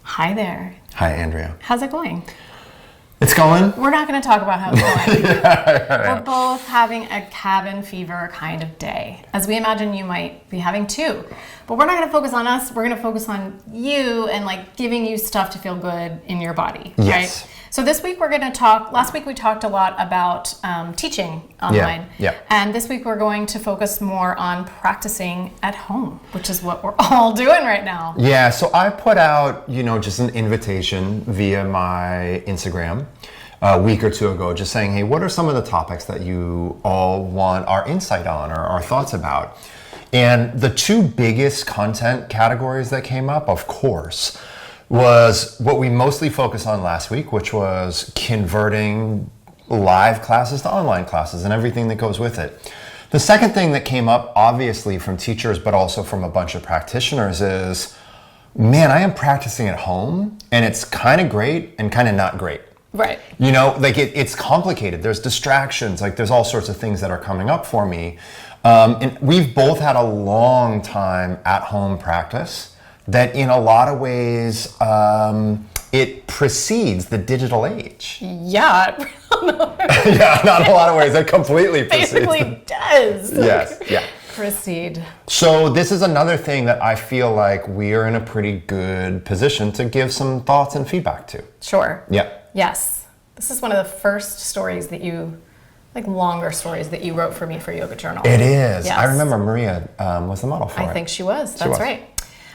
Hi there. Hi, Andrea. How's it going? It's going? We're not going to talk about how it's going. Yeah. We're both having a cabin fever kind of day, as we imagine you might be having too. But we're not going to focus on us. We're going to focus on you and like giving you stuff to feel good in your body. Yes. Right? So this week we're going to talk, last week we talked a lot about teaching online. Yeah. And this week we're going to focus more on practicing at home, which is what we're all doing right now. Yeah, so I put out, just an invitation via my Instagram a week or two ago, just saying, hey, what are some of the topics that you all want our insight on or our thoughts about? And the two biggest content categories that came up, of course, was what we mostly focused on last week, which was converting live classes to online classes and everything that goes with it. The second thing that came up, obviously from teachers, but also from a bunch of practitioners is, man, I am practicing at home and it's kind of great and kind of not great. Right. It's complicated. There's distractions, there's all sorts of things that are coming up for me. And we've both had a long time at home practice that in a lot of ways, it precedes the digital age. Yeah. Yeah, not in a lot of ways. It completely precedes. Basically does. Yes, yeah. Proceed. So this is another thing that I feel like we are in a pretty good position to give some thoughts and feedback to. Sure. Yeah. Yes. This is one of the first stories that longer stories that you wrote for me for Yoga Journal. It is. Yes. I remember Maria was the model for it. I think she was. That's right.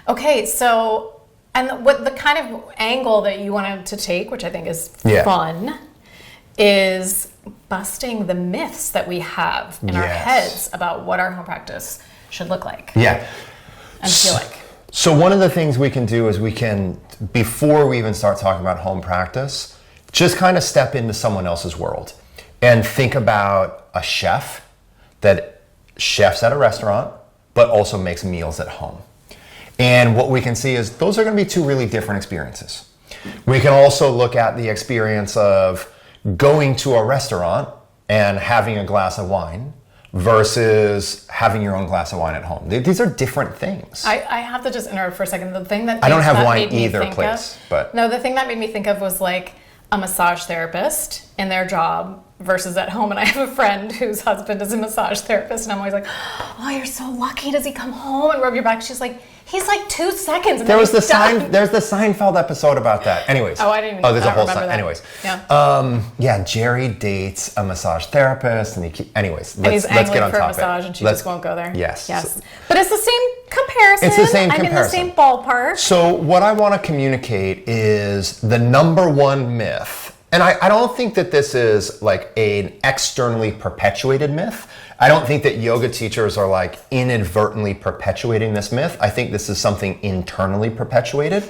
Okay, so, and what the kind of angle that you wanted to take, which I think is fun, is busting the myths that we have in our heads about what our home practice should look like. Yeah. And feel like. So one of the things we can do is before we even start talking about home practice, just kind of step into someone else's world and think about a chef that chefs at a restaurant, but also makes meals at home. And what we can see is those are going to be two really different experiences. We can also look at the experience of going to a restaurant and having a glass of wine versus having your own glass of wine at home. These are different things. I have to just interrupt for a second. The thing that I don't have that wine made me either think place, of, but no, the thing that made me think of was like a massage therapist in their job versus at home. And I have a friend whose husband is a massage therapist, and I'm always like, oh, you're so lucky. Does he come home and rub your back? She's like, he's like 2 seconds. And there's the Seinfeld episode about that. Anyways. Oh, I didn't even Oh, there's a whole remember that. Anyways. Yeah. Jerry dates a massage therapist, and let's he's get angling on for a topic. massage, and she just won't go there. Yes. But it's the same comparison. It's the same I'm comparison. in the same ballpark. So what I want to communicate is the number one myth. And I don't think that this is like an externally perpetuated myth. I don't think that yoga teachers are like inadvertently perpetuating this myth. I think this is something internally perpetuated,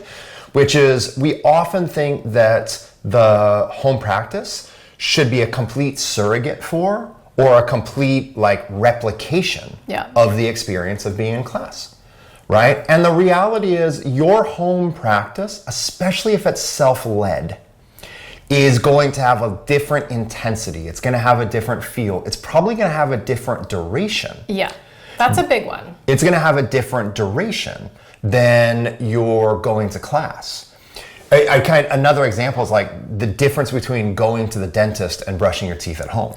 which is we often think that the home practice should be a complete surrogate for or a complete replication of the experience of being in class, right? And the reality is your home practice, especially if it's self-led, is going to have a different intensity. It's going to have a different feel. It's probably going to have a different duration. Yeah, that's a big one. It's going to have a different duration than you're going to class. Another example is like the difference between going to the dentist and brushing your teeth at home.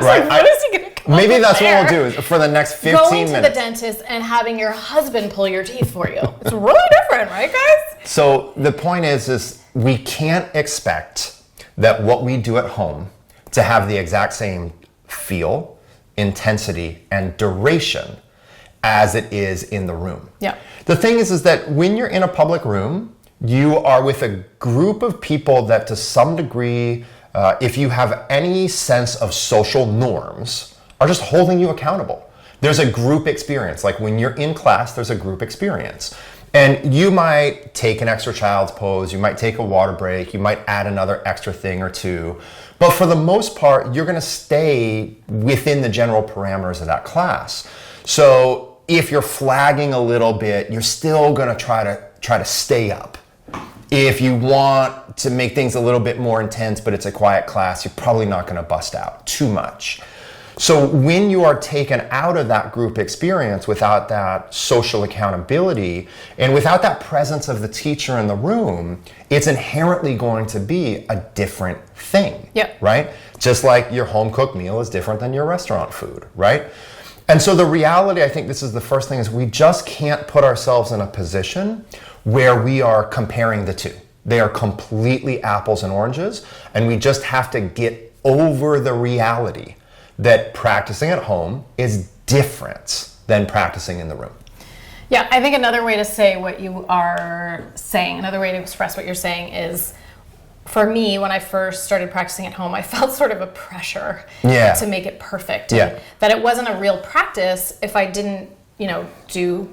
Right? What is he going to come Maybe that's there? what we'll do for the next 15 minutes. Going to the dentist and having your husband pull your teeth for you. It's really different, right, guys? So the point is we can't expect that what we do at home to have the exact same feel, intensity, and duration as it is in the room. Yeah. The thing is that when you're in a public room, you are with a group of people that to some degree, if you have any sense of social norms, are just holding you accountable. There's a group experience. Like when you're in class, there's a group experience. And you might take an extra child's pose, you might take a water break, you might add another extra thing or two. But for the most part, you're going to stay within the general parameters of that class. So if you're flagging a little bit, you're still going to try to stay up. If you want to make things a little bit more intense, but it's a quiet class, you're probably not going to bust out too much. So when you are taken out of that group experience without that social accountability and without that presence of the teacher in the room, it's inherently going to be a different thing, right? Just like your home cooked meal is different than your restaurant food, right? And so the reality, I think this is the first thing, is we just can't put ourselves in a position where we are comparing the two. They are completely apples and oranges, and we just have to get over the reality that practicing at home is different than practicing in the room. Yeah, I think another way to say what you are saying, another way to express what you're saying is, for me, when I first started practicing at home, I felt sort of a pressure to make it perfect. That it wasn't a real practice if I didn't, do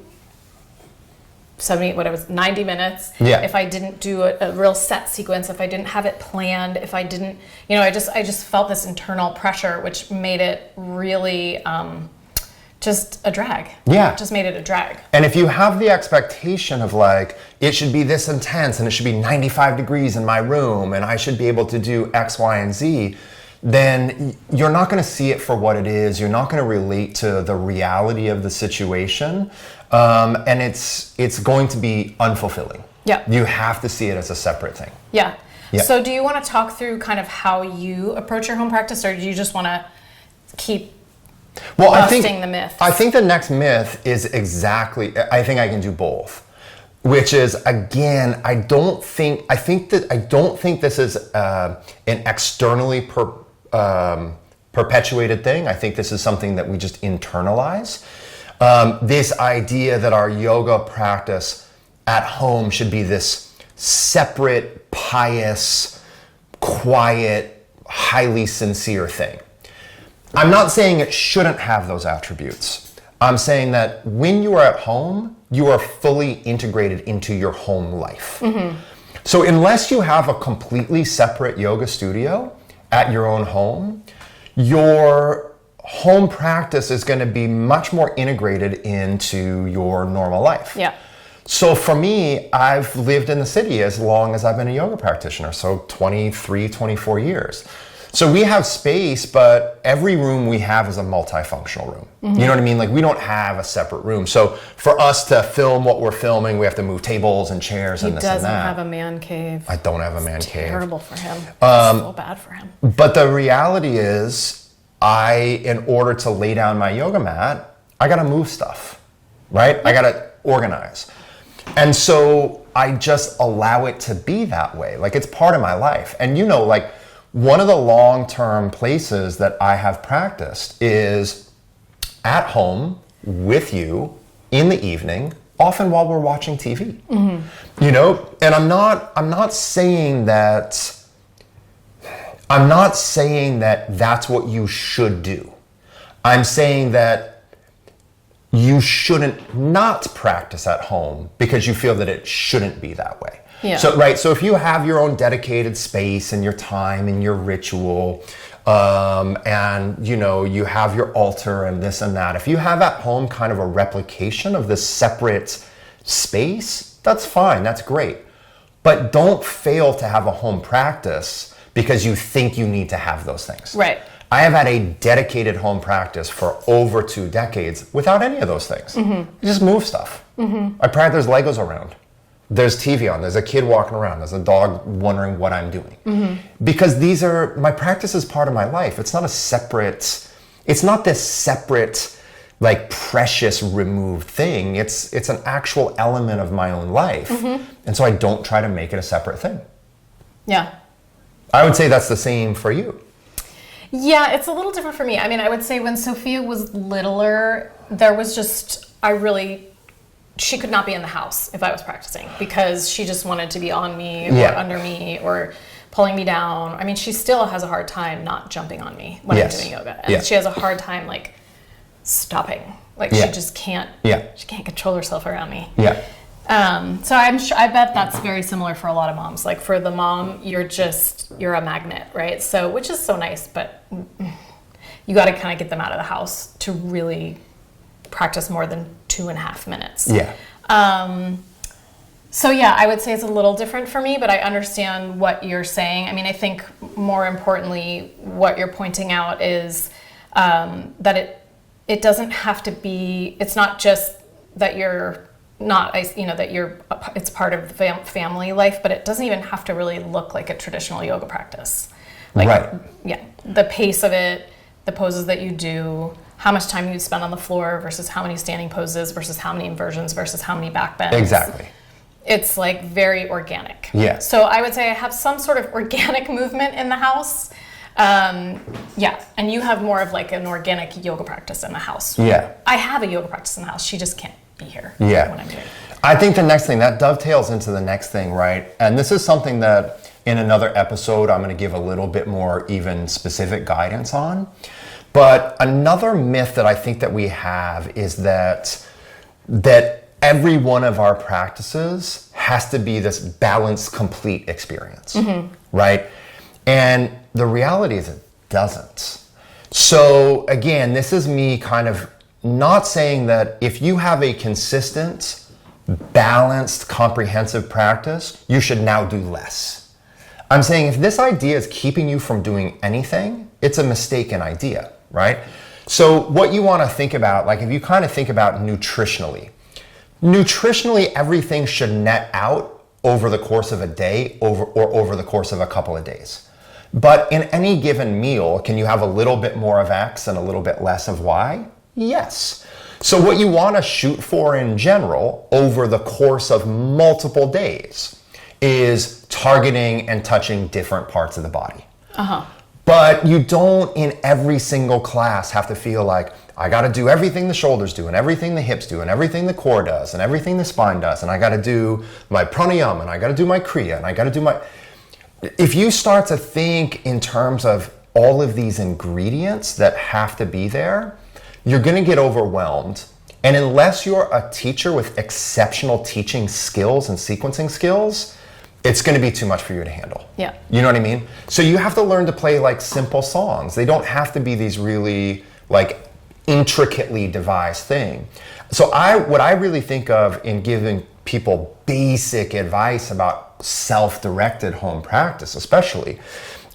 90 minutes. If I didn't do a real set sequence, if I didn't have it planned, if I didn't, I just felt this internal pressure, which made it really just a drag. Just made it a drag. And if you have the expectation of like, it should be this intense and it should be 95 degrees in my room and I should be able to do X, Y, and Z, then you're not going to see it for what it is. You're not going to relate to the reality of the situation. And it's going to be unfulfilling. You have to see it as a separate thing. So do you want to talk through kind of how you approach your home practice, or do you just want to keep busting the myth? I think the next myth is I think I can do both. Which is, again, I don't think this is an externally perpetuated thing. I think this is something that we just internalize. This idea that our yoga practice at home should be this separate, pious, quiet, highly sincere thing. I'm not saying it shouldn't have those attributes. I'm saying that when you are at home, you are fully integrated into your home life. So unless you have a completely separate yoga studio at your own home, your home practice is going to be much more integrated into your normal life. So for me, I've lived in the city as long as I've been a yoga practitioner, so 23, 24 years. So we have space, but every room we have is a multifunctional room. You know what I mean? Like, we don't have a separate room. So for us to film what we're filming, we have to move tables and chairs and this and that. He doesn't have a man cave. I don't have a man cave. Terrible for him. It's so bad for him. But the reality is, in order to lay down my yoga mat, I got to move stuff, right? I got to organize. And so I just allow it to be that way. Like, it's part of my life. And one of the long-term places that I have practiced is at home with you in the evening, often while we're watching TV. And I'm not saying that that's what you should do. I'm saying that you shouldn't not practice at home because you feel that it shouldn't be that way. So if you have your own dedicated space and your time and your ritual, and you have your altar and this and that, if you have at home kind of a replication of this separate space, that's fine, that's great. But don't fail to have a home practice because you think you need to have those things. I have had a dedicated home practice for over 2 decades without any of those things. I just move stuff. I practice Legos around. There's TV on, there's a kid walking around, there's a dog wondering what I'm doing. Because my practice is part of my life. It's not this separate, like, precious removed thing. It's an actual element of my own life. And so I don't try to make it a separate thing. I would say that's the same for you. Yeah, it's a little different for me. I mean, I would say when Sophia was littler, there was just, she could not be in the house if I was practicing because she just wanted to be on me or under me or pulling me down. I mean, she still has a hard time not jumping on me when I'm doing yoga. And she has a hard time, like, stopping. Like, she just can't, she can't control herself around me. So I bet that's very similar for a lot of moms. Like, for the mom, you're a magnet, right? So, which is so nice, but you got to kind of get them out of the house to really practice more than 2.5 minutes. So I would say it's a little different for me, but I understand what you're saying. I mean, I think more importantly, what you're pointing out is that it doesn't have to be, it's not just that you're not, that it's part of the family life, but it doesn't even have to really look like a traditional yoga practice. Like, right. Yeah, the pace of it, the poses that you do, how much time you spend on the floor versus how many standing poses versus how many inversions versus how many back bends. Exactly. It's like very organic. Yeah. So I would say I have some sort of organic movement in the house. Yeah, and you have more of like an organic yoga practice in the house. Yeah. I have a yoga practice in the house. She just can't be here when I'm doing it. I think the next thing, that dovetails into the next thing, right? And this is something that in another episode I'm going to give a little bit more even specific guidance on. But another myth that I think that we have is that every one of our practices has to be this balanced, complete experience, right? And the reality is it doesn't. So again, this is me kind of not saying that if you have a consistent, balanced, comprehensive practice, you should now do less. I'm saying if this idea is keeping you from doing anything, it's a mistaken idea, right? So what you want to think about, like if you kind of think about nutritionally, everything should net out over the course of a day or over the course of a couple of days. But in any given meal, can you have a little bit more of X and a little bit less of Y? Yes. So what you want to shoot for in general over the course of multiple days is targeting and touching different parts of the body. But you don't in every single class have to feel like, I got to do everything the shoulders do and everything the hips do and everything the core does and everything the spine does. And I got to do my pranayama and I got to do my kriya and I got to do my... If you start to think in terms of all of these ingredients that have to be there, you're going to get overwhelmed. And unless you're a teacher with exceptional teaching skills and sequencing skills, it's going to be too much for you to handle. Yeah. You know what I mean? So you have to learn to play like simple songs. They don't have to be these really like intricately devised thing. So what I really think of in giving people basic advice about self-directed home practice especially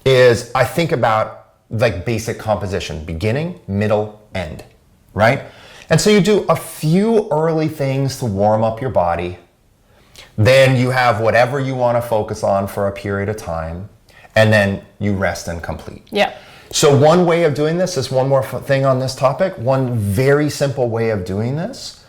is I think about like basic composition, beginning, middle, end, right? And so you do a few early things to warm up your body. Then you have whatever you want to focus on for a period of time, and then you rest and complete. Yeah. So one way of doing this is one more thing on this topic. One very simple way of doing this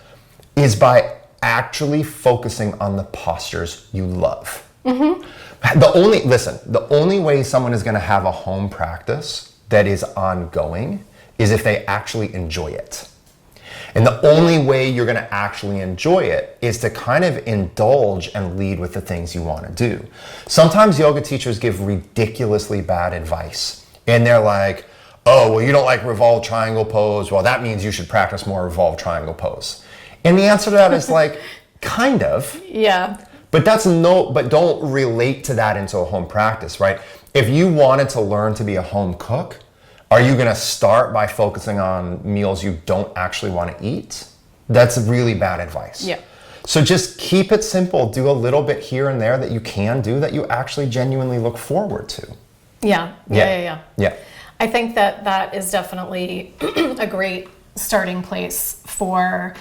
is by actually focusing on the postures you love. The only way someone is going to have a home practice that is ongoing is if they actually enjoy it. And the only way you're going to actually enjoy it is to kind of indulge and lead with the things you want to do. Sometimes yoga teachers give ridiculously bad advice. And they're like, oh, well, you don't like revolved triangle pose. Well, that means you should practice more revolved triangle pose. And the answer to that is like, kind of. Yeah. But don't relate to that into a home practice, right? If you wanted to learn to be a home cook, are you going to start by focusing on meals you don't actually want to eat? That's really bad advice. Yeah. So just keep it simple. Do a little bit here and there that you can do that you actually genuinely look forward to. Yeah. Yeah. I think that is definitely a great starting place for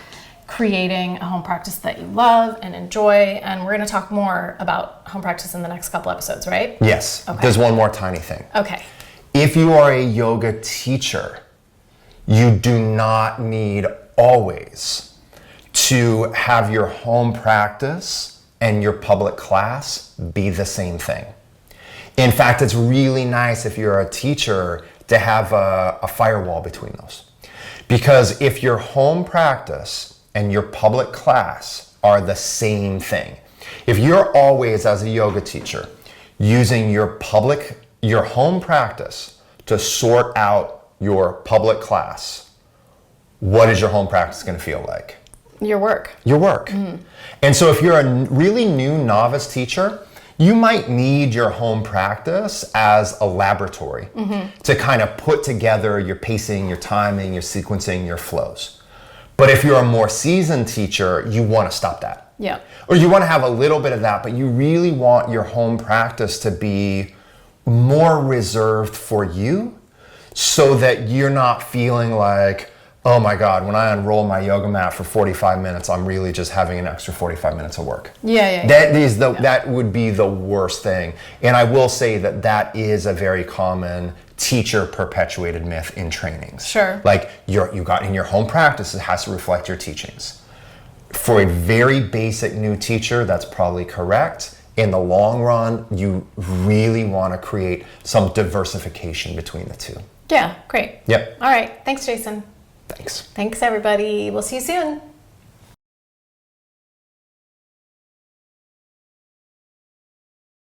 creating a home practice that you love and enjoy. And we're going to talk more about home practice in the next couple episodes, right? Yes. Okay. There's one more tiny thing. Okay. If you are a yoga teacher, you do not need always to have your home practice and your public class be the same thing. In fact, it's really nice if you're a teacher to have a firewall between those. Because if your home practice and your public class are the same thing, if you're always, as a yoga teacher, using your home practice to sort out your public class, what is your home practice going to feel like? Your work. And so if you're a really new novice teacher, you might need your home practice as a laboratory to kind of put together your pacing, your timing, your sequencing, your flows. But if you're a more seasoned teacher, you want to stop that. Yeah. Or you want to have a little bit of that, but you really want your home practice to be more reserved for you so that you're not feeling like, oh my God, when I unroll my yoga mat for 45 minutes, I'm really just having an extra 45 minutes of work. That would be the worst thing. And I will say that is a very common teacher perpetuated myth in trainings. Sure. Like you got in your home practice, it has to reflect your teachings. For a very basic new teacher, that's probably correct. In the long run, you really want to create some diversification between the two. Yeah, great. Yep. All right. Thanks, Jason. Thanks. Thanks, everybody. We'll see you soon.